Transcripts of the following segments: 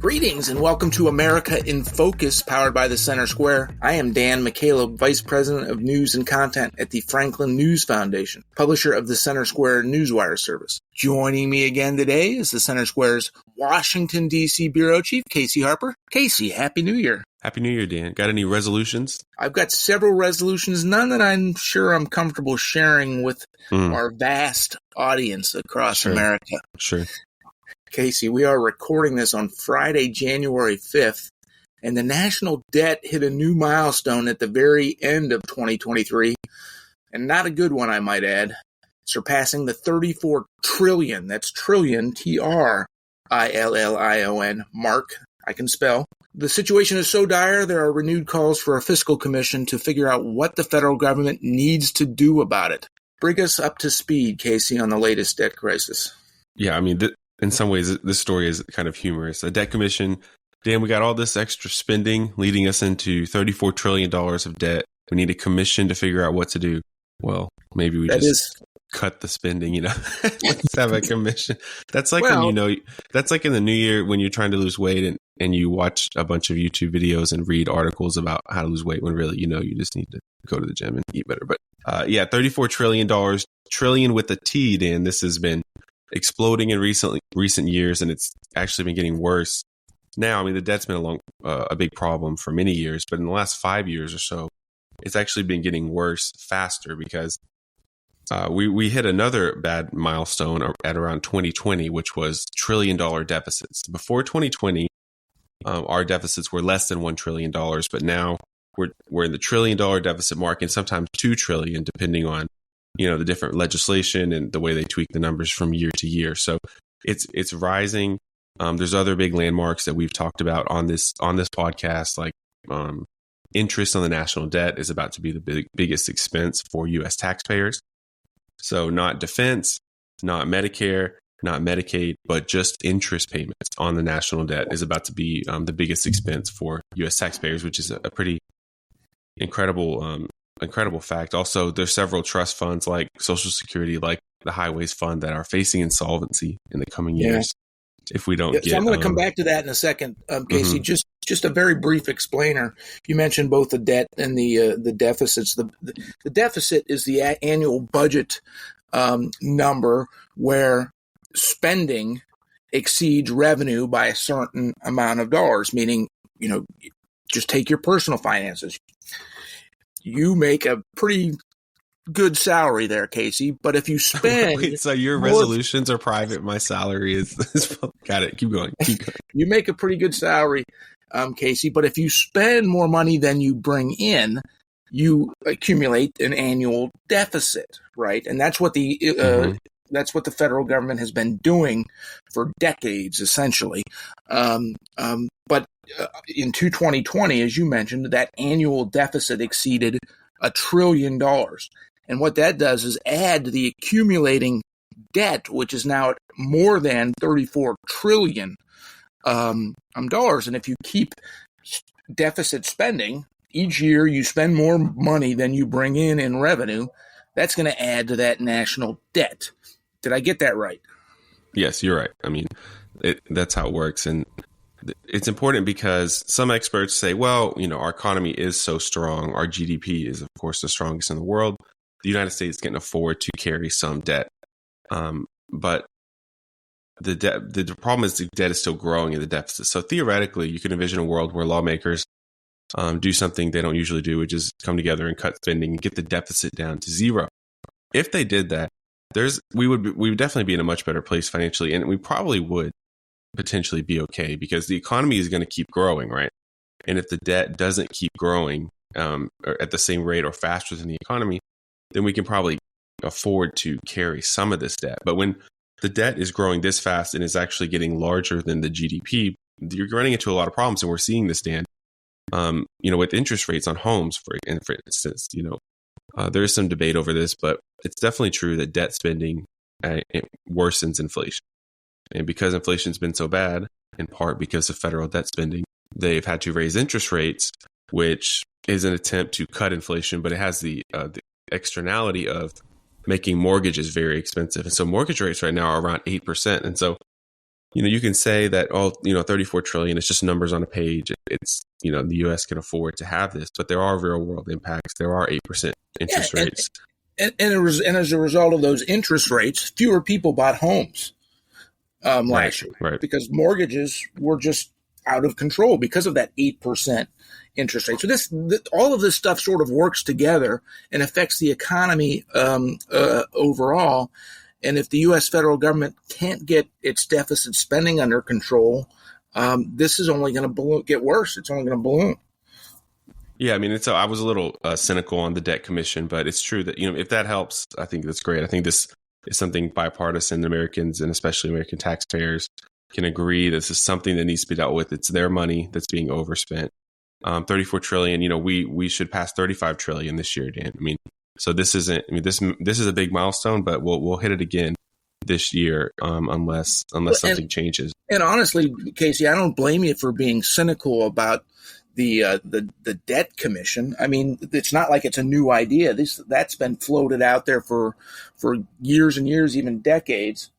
Greetings and welcome to America in Focus, powered by the Center Square. I am Dan McCaleb, Vice President of News and Content at the Franklin News Foundation, publisher of the Center Square Newswire service. Joining me again today is the Center Square's Washington, D.C. Bureau Chief, Casey Harper. Casey, Happy New Year. Happy New Year, Dan. Got any resolutions? I've got several resolutions, none that I'm sure I'm comfortable sharing with our vast audience across America. Sure. Casey, we are recording this on Friday, January 5th, and the national debt hit a new milestone at the very end of 2023, and not a good one, I might add, surpassing the 34 trillion, that's trillion, Trillion, mark, I can spell. The situation is so dire, there are renewed calls for a fiscal commission to figure out what the federal government needs to do about it. Bring us up to speed, Casey, on the latest debt crisis. Yeah, I mean, in some ways, this story is kind of humorous. A debt commission, Dan, we got all this extra spending leading us into $34 trillion of debt. We need a commission to figure out what to do. Well, maybe we cut the spending, Let's have a commission. That's like that's like in the new year when you're trying to lose weight and you watch a bunch of YouTube videos and read articles about how to lose weight when really, you just need to go to the gym and eat better. But $34 trillion, trillion with a T, Dan. This has been exploding in recent years, and it's actually been getting worse. Now, I mean, the debt's been a big problem for many years, but in the last 5 years or so, it's actually been getting worse faster because we hit another bad milestone at around 2020, which was $1 trillion deficits. Before 2020, our deficits were less than $1 trillion, but now we're in the $1 trillion deficit mark, and sometimes $2 trillion, depending on the different legislation and the way they tweak the numbers from year to year. So it's rising. There's other big landmarks that we've talked about on this podcast, like interest on the national debt is about to be the biggest expense for U.S. taxpayers. So not defense, not Medicare, not Medicaid, but just interest payments on the national debt is about to be the biggest expense for U.S. taxpayers, which is a pretty incredible fact. Also, there's several trust funds like Social Security, like the Highways Fund, that are facing insolvency in the coming years. If we don't get, so I'm going to come back to that in a second, Casey. Just a very brief explainer. You mentioned both the debt and the deficits. The deficit is the annual budget number where spending exceeds revenue by a certain amount of dollars. Meaning, just take your personal finances. You make a pretty good salary there, Casey. But if you spend... Wait, so your resolutions are private. My salary is... Got it. Keep going. You make a pretty good salary, Casey. But if you spend more money than you bring in, you accumulate an annual deficit, right? And that's what that's what the federal government has been doing for decades, essentially. But in 2020, as you mentioned, that annual deficit exceeded $1 trillion. And what that does is add to the accumulating debt, which is now at more than $34 trillion. Dollars. And if you keep deficit spending, each year you spend more money than you bring in revenue, that's going to add to that national debt. Did I get that right? Yes, you're right. I mean, that's how it works. And it's important because some experts say, well, our economy is so strong. Our GDP is, of course, the strongest in the world. The United States can afford to carry some debt. But the problem is the debt is still growing in the deficit. So theoretically, you could envision a world where lawmakers do something they don't usually do, which is come together and cut spending and get the deficit down to zero. If they did that, we would definitely be in a much better place financially, and we probably would potentially be okay because the economy is going to keep growing, right? And if the debt doesn't keep growing or at the same rate or faster than the economy, then we can probably afford to carry some of this debt. But when the debt is growing this fast and is actually getting larger than the GDP, you're running into a lot of problems, and we're seeing this, Dan. With interest rates on homes, for instance, there is some debate over this, but it's definitely true that debt spending it worsens inflation. And because inflation's been so bad, in part because of federal debt spending, they've had to raise interest rates, which is an attempt to cut inflation, but it has the externality of making mortgages very expensive. And so mortgage rates right now are around 8%. And so You can say that, 34 trillion is just numbers on a page. It's, the U.S. can afford to have this, but there are real world impacts. There are 8% interest rates. And as a result of those interest rates, fewer people bought homes last year, right. Because mortgages were just out of control because of that 8% interest rate. So all of this stuff sort of works together and affects the economy overall. And if the U.S. federal government can't get its deficit spending under control, this is only going to get worse. It's only going to balloon. Yeah, I mean, I was a little cynical on the debt commission, but it's true that, if that helps, I think that's great. I think this is something bipartisan. Americans, and especially American taxpayers, can agree this is something that needs to be dealt with. It's their money that's being overspent. 34 trillion, we should pass 35 trillion this year, Dan. I mean, so this isn't, this is a big milestone, but we'll hit it again this year, unless something changes. And honestly, Casey, I don't blame you for being cynical about the debt commission. I mean, it's not like it's a new idea. That's been floated out there for years and years, even decades,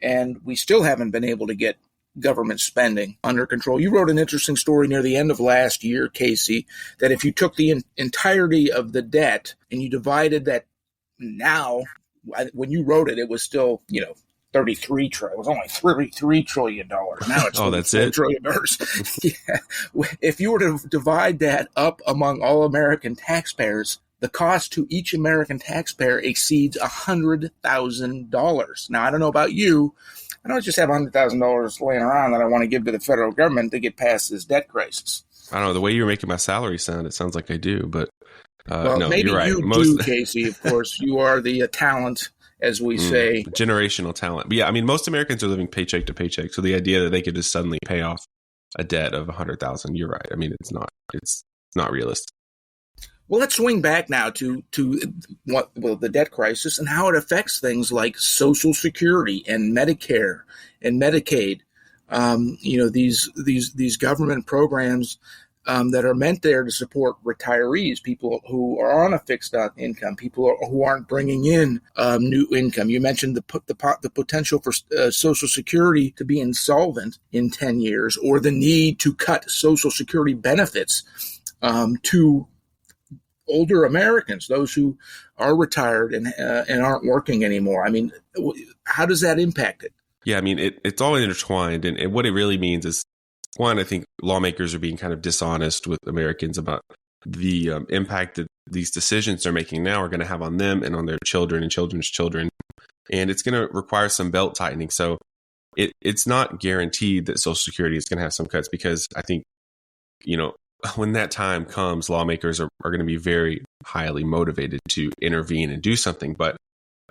and we still haven't been able to get government spending under control. You wrote an interesting story near the end of last year, Casey, that if you took the entirety of the debt and you divided that, now, when you wrote it, it was still, 33 trillion. It was only $33 trillion. Now it's that's it. $4 trillion. Yeah. If you were to divide that up among all American taxpayers, the cost to each American taxpayer exceeds $100,000. Now, I don't know about you. I don't just have $100,000 laying around that I want to give to the federal government to get past this debt crisis. I don't know. The way you're making my salary sound, it sounds like I do, but no, maybe you're right. You do, Casey. Of course, you are the talent, as we say. Generational talent. But yeah, I mean, most Americans are living paycheck to paycheck. So the idea that they could just suddenly pay off a debt of $100,000, you're right. I mean, it's not realistic. Well, let's swing back now to the debt crisis and how it affects things like Social Security and Medicare and Medicaid. These government programs that are meant there to support retirees, people who are on a fixed income, people who aren't bringing in new income. You mentioned the potential for Social Security to be insolvent in 10 years, or the need to cut Social Security benefits to older Americans, those who are retired and aren't working anymore. I mean, how does that impact it? Yeah, I mean, it's all intertwined. And what it really means is, one, I think lawmakers are being kind of dishonest with Americans about the impact that these decisions they're making now are going to have on them and on their children and children's children. And it's going to require some belt tightening. So it's not guaranteed that Social Security is going to have some cuts, because I think, when that time comes, lawmakers are going to be very highly motivated to intervene and do something, but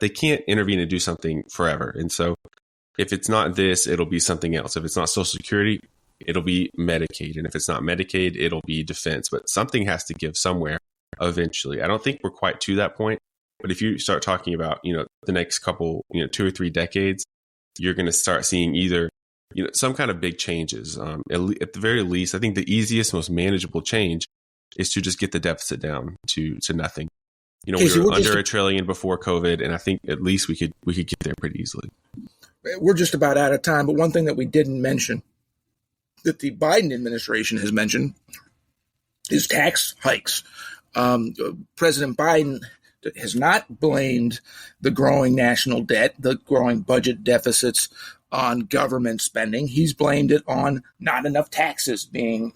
they can't intervene and do something forever. And so if it's not this, it'll be something else. If it's not Social Security, it'll be Medicaid. And if it's not Medicaid, it'll be defense. But something has to give somewhere eventually. I don't think we're quite to that point. But if you start talking about, the next couple, 2 or 3 decades, you're going to start seeing either some kind of big changes. At the very least, I think the easiest, most manageable change is to just get the deficit down to nothing. We were under $1 trillion before COVID, and I think at least we could get there pretty easily. We're just about out of time, but one thing that we didn't mention that the Biden administration has mentioned is tax hikes. President Biden has not blamed the growing national debt, the growing budget deficits on government spending. He's blamed it on not enough taxes being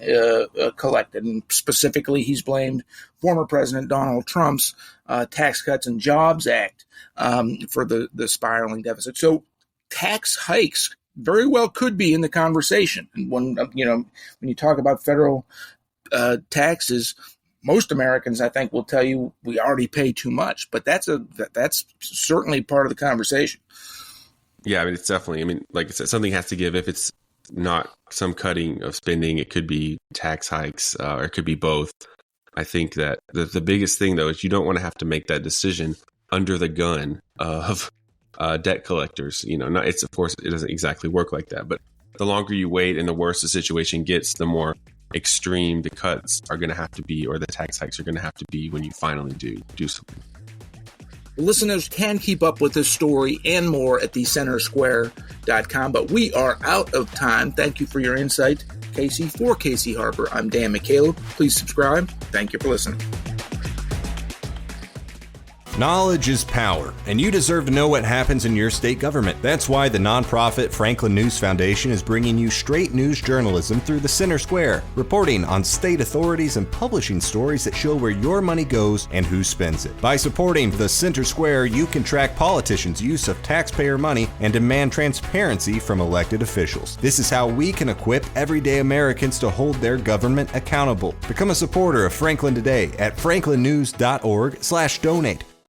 collected. And specifically, he's blamed former President Donald Trump's Tax Cuts and Jobs Act for the spiraling deficit. So tax hikes very well could be in the conversation. And when you talk about federal taxes, most Americans, I think, will tell you we already pay too much. But that's certainly part of the conversation. Yeah, I mean, it's definitely, like I said, something has to give. If it's not some cutting of spending, it could be tax hikes, or it could be both. I think that the biggest thing, though, is you don't want to have to make that decision under the gun of debt collectors. Of course, it doesn't exactly work like that. But the longer you wait and the worse the situation gets, the more extreme the cuts are going to have to be, or the tax hikes are going to have to be when you finally do something. Listeners can keep up with this story and more at thecentersquare.com, but we are out of time. Thank you for your insight, Casey. For Casey Harper, I'm Dan McCaleb. Please subscribe. Thank you for listening. Knowledge is power, and you deserve to know what happens in your state government. That's why the nonprofit Franklin News Foundation is bringing you straight news journalism through the Center Square, reporting on state authorities and publishing stories that show where your money goes and who spends it. By supporting the Center Square, you can track politicians' use of taxpayer money and demand transparency from elected officials. This is how we can equip everyday Americans to hold their government accountable. Become a supporter of Franklin today at franklinnews.org/donate.